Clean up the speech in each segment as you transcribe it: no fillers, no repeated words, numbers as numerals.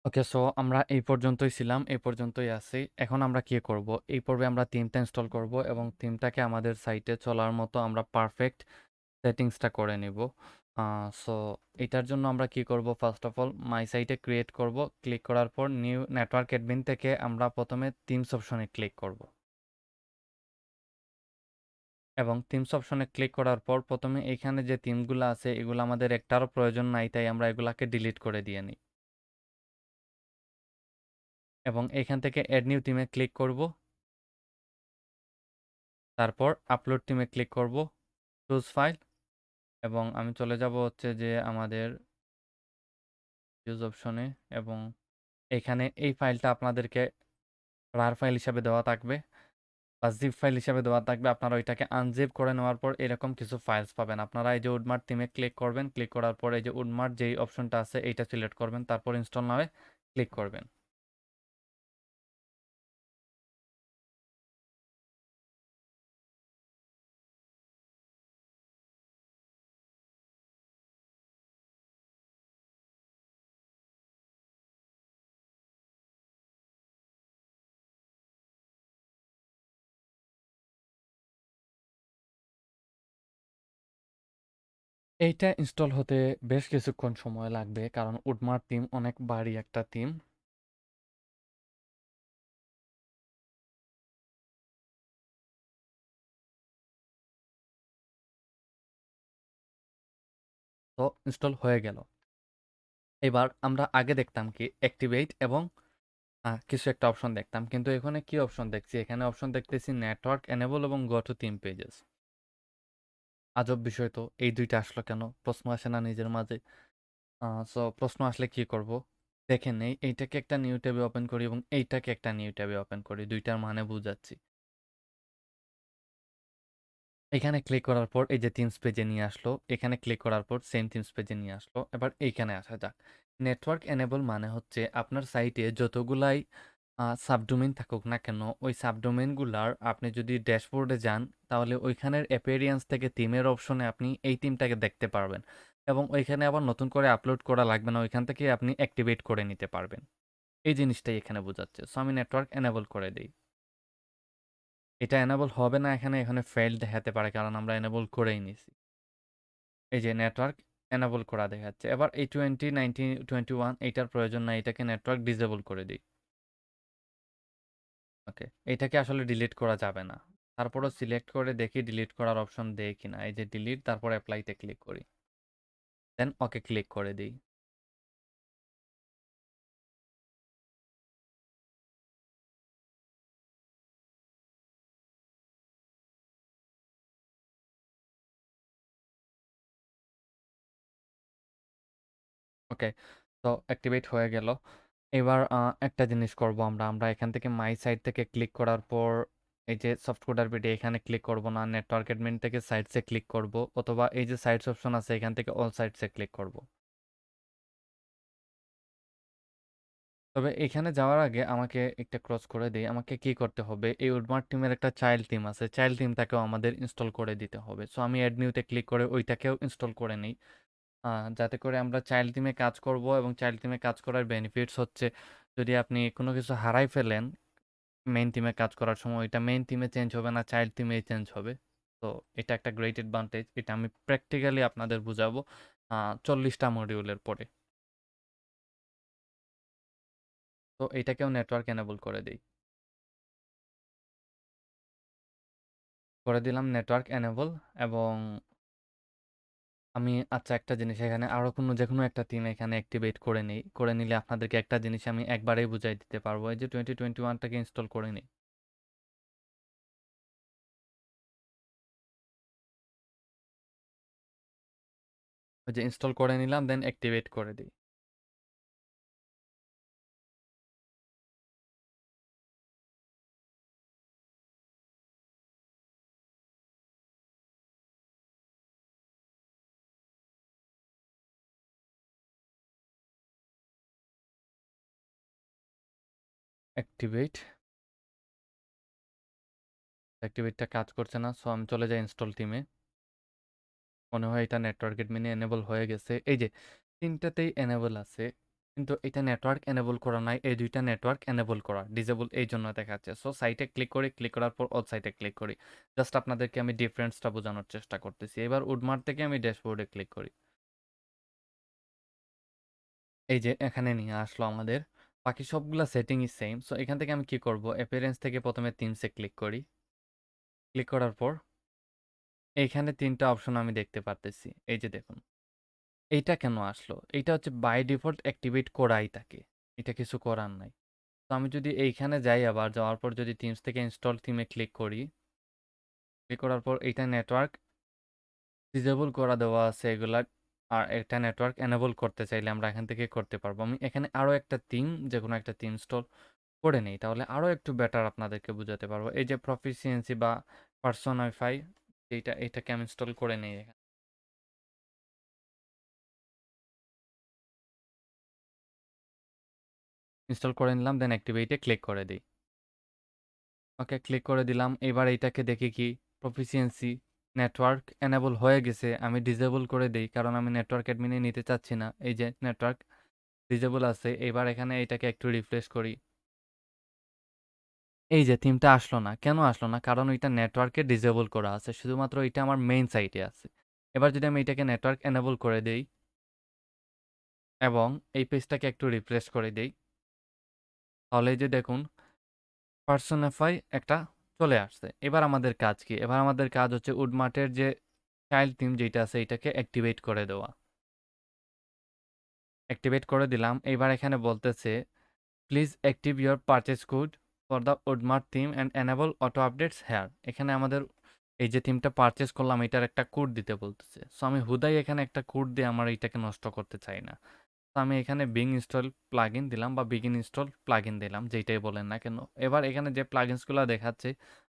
ওকে, so আমরা এই পর্যন্তই ছিলাম, এই পর্যন্তই আছি। এখন আমরা কি করব? এই পর্বে আমরা থিমটা ইনস্টল করব এবং থিমটাকে আমাদের সাইটে চলার মতো আমরা পারফেক্ট সেটিংসটা করে নিব। সো এটার জন্য আমরা কি করব? ফার্স্ট অফ অল মাই সাইটে ক্রিয়েট করব। ক্লিক করার পর নিউ নেটওয়ার্ক অ্যাডমিন থেকে আমরা প্রথমে থিমস অপশনে ক্লিক করব এবং থিমস অপশনে ক্লিক করার পর প্রথমে এখানে যে থিমগুলো আছে এগুলো আমাদের একটারও প্রয়োজন নাই, তাই আমরা এগুলাকে ডিলিট করে দিয়ে নিই এবং এখান থেকে অ্যাড নিউ থিমে ক্লিক করব। তারপর আপলোড থিমে ক্লিক করব, চুজ ফাইল, এবং আমি চলে যাব হচ্ছে যে আমাদের ইউজ অপশনে এবং এখানে এই ফাইলটা আপনাদেরকে রার ফাইল হিসাবে দেওয়া থাকবে বা জিপ ফাইল হিসাবে দেওয়া থাকবে। আপনারা ওইটাকে আনজিপ করে নেওয়ার পর এরকম কিছু ফাইলস পাবেন। আপনারা এই যে উডমার্ট থিমে ক্লিক করবেন, ক্লিক করার পর এই যে উডমার্ট যেই অপশনটা আছে এইটা সিলেক্ট করবেন, তারপর ইনস্টল নামে ক্লিক করবেন। এইটা ইনস্টল হতে বেশ কিছুক্ষণ সময় লাগবে, কারণ উডমার্ট থিম অনেক ভারী একটা থিম। তো ইনস্টল হয়ে গেল। এবার আমরা আগে দেখতাম কি অ্যাক্টিভেট এবং কিছু একটা অপশন দেখতাম, কিন্তু এখানে কি অপশন দেখছি? এখানে অপশন দেখতেছি নেটওয়ার্ক এনেবল এবং গো টু থিম পেজেস। আজব বিষয় তো, এই দুইটা আসলো কেন? প্রশ্ন আসে না নিজের মাঝে? সো প্রশ্ন আসলে কি করব? দেখে নেই, এইটাকে একটা নিউ ট্যাবে ওপেন করি এবং এইটাকে একটা নিউ ট্যাবে ওপেন করি, দুইটার মানে বুঝাচ্ছি। এখানে ক্লিক করার পর এই যে থিমস পেজে নিয়ে আসলো, এখানে ক্লিক করার পর সেম থিমস পেজে নিয়ে আসলো। এবার এইখানে আসা যাক। নেটওয়ার্ক এনেবল মানে হচ্ছে আপনার সাইটে যতগুলাই সাবডোমেইন থাকুক না কেন, ওই সাবডোমেইনগুলার আপনি যদি ড্যাশবোর্ডে যান তাহলে ওইখানের অ্যাপিয়ারেন্স থেকে থিমের অপশনে আপনি এই থিমটাকে দেখতে পারবেন এবং ওইখানে আবার নতুন করে আপলোড করা লাগবে না, ওইখান থেকে আপনি অ্যাক্টিভেট করে নিতে পারবেন। এই জিনিসটাই এখানে বোঝাচ্ছে। সো আমি নেটওয়ার্ক এনেবল করে দিই। এটা এনেবল হবে না, এখানে এখানে ফেল দেখাতে পারে কারণ আমরা এনেবল করেই নিছি। এই যে নেটওয়ার্ক এনেবল করা দেখাচ্ছে। এবার এই 20 19 21 এইটার প্রয়োজন নাই, এটাকে নেটওয়ার্ক ডিসেবল করে দিই। ওকে, এটাকে আসলে ডিলিট করা যাবে না। তারপরও সিলেক্ট করে দেখি ডিলিট করার অপশন দেয় কিনা। এই যে ডিলিট, তারপর অ্যাপ্লাইতে ক্লিক করি, দেন ওকে ক্লিক করে দিই। ওকে, তো অ্যাক্টিভেট হয়ে গেল। এবার একটা জিনিস করব আমরা আমরা এখান থেকে মাই সাইট থেকে ক্লিক করার পর এই যে সফটকোডার ভিডিও এখানে ক্লিক করব না, নেটওয়ার্ক অ্যাডমিন থেকে সাইটসে ক্লিক করব, অথবা এই যে সাইটস অপশন আছে এখান থেকে অল সাইটসে ক্লিক করব। তবে এখানে যাওয়ার আগে আমাকে একটা ক্রস করে দেই, আমাকে কি করতে হবে? এই উডমার্ট টিমের একটা চাইল্ড টিম আছে, চাইল্ড টিমটাকেও আমাদের ইনস্টল করে দিতে হবে। সো আমি অ্যাড নিউতে ক্লিক করে ওইটাকেও ইনস্টল করে নিই, যাতে করে আমরা চাইল্ড টিমে কাজ করব। এবং চাইল্ড টিমে কাজ করার বেনিফিটস হচ্ছে, যদি আপনি কোনো কিছু হারাই ফেলেন মেইন টিমে কাজ করার সময়, এটা মেইন টিমে চেঞ্জ হবে না, চাইল্ড টিমেই চেঞ্জ হবে। তো এটা একটা গ্রেট অ্যাডভান্টেজ, এটা আমি প্র্যাকটিক্যালি আপনাদের বুঝাবো 40টা মডিউলের পরে। তো এটাকেও নেটওয়ার্ক এনেবল করে দিই, করে দিলাম নেটওয়ার্ক এনেবল। এবং আমি আচ্ছা একটা জিনিস, এখানে আরও কোনো যে কোনো একটা টিম এখানে অ্যাক্টিভেট করে নিই, করে নিলে আপনাদেরকে একটা জিনিস আমি একবারেই বুঝাই দিতে পারবো। এই যে 2021টাকে ইনস্টল করে নিই, ওই যে ইনস্টল করে নিলাম, দেন অ্যাক্টিভেট করে দিই। অ্যাক্টিভেট, অ্যাক্টিভেটটা কাজ করছে না, সো আমি চলে যাই ইনস্টল টিমে। মনে হয় এটা নেটওয়ার্ক অ্যাডমিনে এনেবল হয়ে গেছে। এই যে তিনটাতেই এনেবল আছে, কিন্তু এটা নেটওয়ার্ক এনেবল করা নাই, এই দুইটা নেটওয়ার্ক এনেবল করা, ডিসেবল এই জন্য দেখাচ্ছে। সো সাইটে ক্লিক করি, ক্লিক করার পর অল সাইটে ক্লিক করি। জাস্ট আপনাদেরকে আমি ডিফারেন্সটা বোঝানোর চেষ্টা করতেছি। এবার উডমার্ট থেকে আমি ড্যাশবোর্ডে ক্লিক করি। এই যে এখানে নিয়ে আসলো আমাদের। বাকি সবগুলা সেটিংই সেম। সো এখান থেকে আমি কি করব, অ্যাপিয়ারেন্স থেকে প্রথমে থিমসে ক্লিক করি। ক্লিক করার পর এইখানে ৩টা অপশন আমি দেখতে পারতেছি। এই যে দেখুন। এইটা কেন আসলো? এইটা হচ্ছে বাই ডিফল্ট অ্যাক্টিভেট করাই থাকে। এটা কিছু করার নাই। তো আমি যদি এইখানে যাই, আবার যাওয়ার পর যদি থিমস থেকে ইনস্টল থিমে ক্লিক করি, ক্লিক করার পর এইটা নেটওয়ার্ক ডিসেবল করা দেওয়া আছে এগুলা। আর এটা নেটওয়ার্ক এনেবল করতে চাইলে আমরা এখান থেকে করতে পারবো। আমি এখানে আরও একটা থিম, যেকোনো একটা থিম ইনস্টল করে নেই, তাহলে আরও একটু বেটার আপনাদেরকে বুঝাতে পারবো। এই যে প্রফিসিয়েন্সি বা পার্সোনাইফাই, এটাকে আমি ইনস্টল করে নেই এখানে। ইনস্টল করে নিলাম, দেন অ্যাক্টিভেটে ক্লিক করে দিই। ওকে, ক্লিক করে দিলাম। এবার এইটাকে দেখি কি প্রফিসিয়েন্সি নেটওয়ার্ক এনেবল হয়ে গেছে। আমি ডিসেবল করে দেই, কারণ আমি নেটওয়ার্ক অ্যাডমিনে নিতে চাচ্ছি না। এই যে নেটওয়ার্ক ডিসেবল আছে। এবার এখানে এটাকে একটু রিফ্রেশ করি। এই যে থিমটা আসলো না। কেন আসলো না? কারণ ওইটা নেটওয়ার্কে ডিসেবল করা আছে। শুধুমাত্র এটা আমার মেইন সাইটে আছে। এবার যদি আমি এটাকে নেটওয়ার্ক এনেবল করে দেই এবং এই পেজটাকে একটু রিফ্রেশ করে দেই, তাহলে এই যে দেখুন পার্সোনাফাই একটা চলে আসছে। এবার আমাদের কাজ কি? এবার আমাদের কাজ হচ্ছে উডমার্টের যে চাইল্ড থিম যেটা আছে এটাকে অ্যাক্টিভেট করে দেওয়া। অ্যাক্টিভেট করে দিলাম। এবার এখানে বলতেছে please active your purchase code for the Woodmart theme and enable auto updates here. এখানে আমাদের এই যে থিমটা পারচেজ করলাম এটার একটা কোড দিতে বলতেছে। সো আমি হুদাই এখানে একটা কোড দিয়ে আমার এইটাকে নষ্ট করতে চাই না। তো আমি এখানে বিং ইনস্টল প্লাগইন দিলাম বা বিগিন ইনস্টল প্লাগইন দিলাম, যেটাই বলেন না কেন। এবার এখানে যে প্লাগইনসগুলো দেখাচ্ছে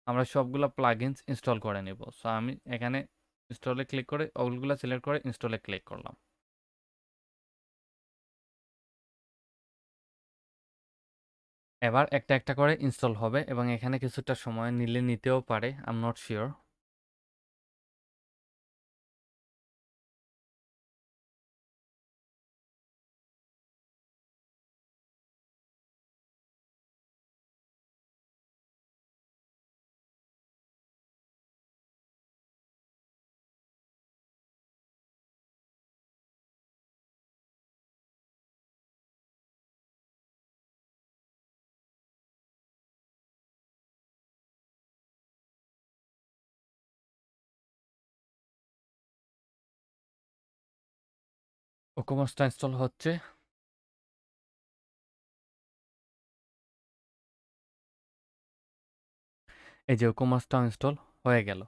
আমরা সবগুলো প্লাগইনস ইনস্টল করে নেব। সো আমি এখানে ইনস্টলে ক্লিক করে ওগুলো সিলেক্ট করে ইনস্টলে ক্লিক করলাম। এবার একটা একটা করে ইনস্টল হবে এবং এখানে কিছুটা সময় নিতেও পারে, আই এম নট শিওর। ওকোমোসটা ইনস্টল হচ্ছে। এই যে ওকোমোসটা ইনস্টল হয়ে গেল।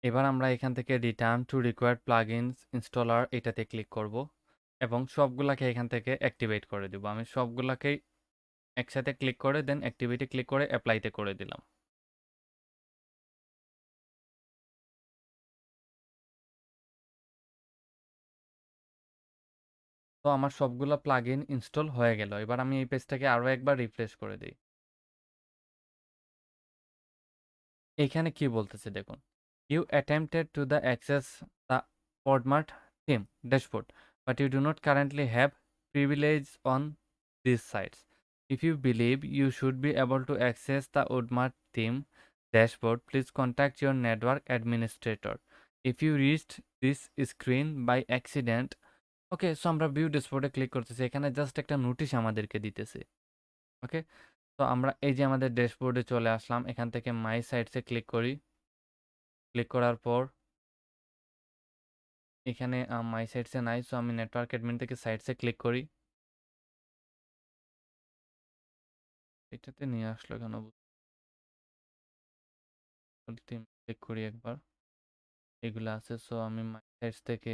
এবার আমরা এখান থেকে return to required plugins installer এটাতে ক্লিক করব এবং সবগুলাকে এখান থেকে অ্যাক্টিভেট করে দিব। আমি সবগুলাকেই একসাথে ক্লিক করে দেন অ্যাক্টিভিটি ক্লিক করে অ্যাপ্লাইতে করে দিলাম। তো আমার সবগুলা প্লাগইন ইনস্টল হয়ে গেল। এবার আমি এই পেজটাকে আরও একবার রিফ্রেশ করে দিই। এখানে কি বলতেছে দেখুন, you attempted to the access the podmart theme dashboard but you do not currently have privilege on this sites. If you believe you should be able to access the Woodmart theme dashboard, please contact your network administrator. If you reached this screen by accident, okay, so আমরা view ড্যাশবোর্ডে click করতেছি। এখানে just একটা notice আমাদেরকে দিতেছে। ওকে, তো আমরা এই যে আমাদের ড্যাশবোর্ডে চলে আসলাম। এখান থেকে মাই সাইটসে ক্লিক করি। ক্লিক করার পর এখানে মাই সাইটসে নাই, সো আমি নেটওয়ার্ক অ্যাডমিন থেকে সাইটসে ক্লিক করি। এটাতে নিয়ে আসলো কেন? ক্লিক করি একবার, এগুলো আছে। সো আমি মাই সাইটস থেকে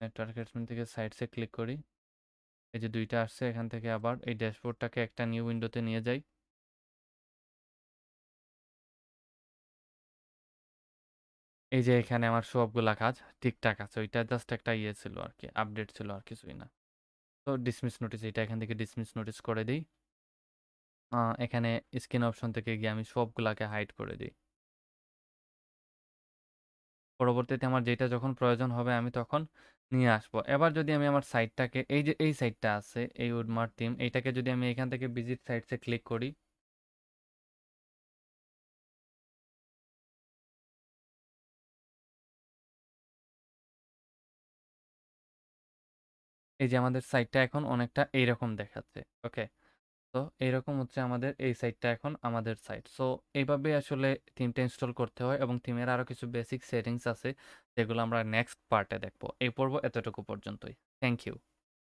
নেটওয়ার্ক অ্যাডমিন থেকে সাইটসে ক্লিক করি। এই যে দুইটা আসছে, এখান থেকে আবার এই ড্যাশবোর্ডটাকে একটা নিউ উইন্ডোতে নিয়ে যাই। এই যে এখানে আমার সবগুলা কাজ ঠিকঠাক আছে। ওইটা জাস্ট একটা ইয়ে ছিল আর কি, আপডেট ছিল, আর কিছুই না। তো ডিসমিস নোটিস, এটা এখান থেকে ডিসমিস নোটিস করে দিই। এখানে স্ক্রিন অপশন থেকে গিয়ে আমি সবগুলাকে হাইড করে দিই। পরবর্তীতে আমার যেটা যখন প্রয়োজন হবে আমি তখন নিয়ে আসবো। এবার যদি আমি আমার সাইটটাকে এই যে এই সাইটটা আছে, এই উডমার্ট থিম এইটাকে যদি আমি এখান থেকে ভিজিট সাইটস এ ক্লিক করি, এই যে আমাদের সাইটটা এখন অনেকটা এইরকম দেখাচ্ছে। ওকে? তো এইরকম হচ্ছে আমাদের এই সাইটটা এখন আমাদের সাইট। সো এইভাবে আসলে থিমটা ইনস্টল করতে হয় এবং থিমের আরো কিছু বেসিক সেটিংস আছে যেগুলো আমরা নেক্সট পার্টে দেখবো। এই পর্ব এতটুকু পর্যন্তই। Thank you.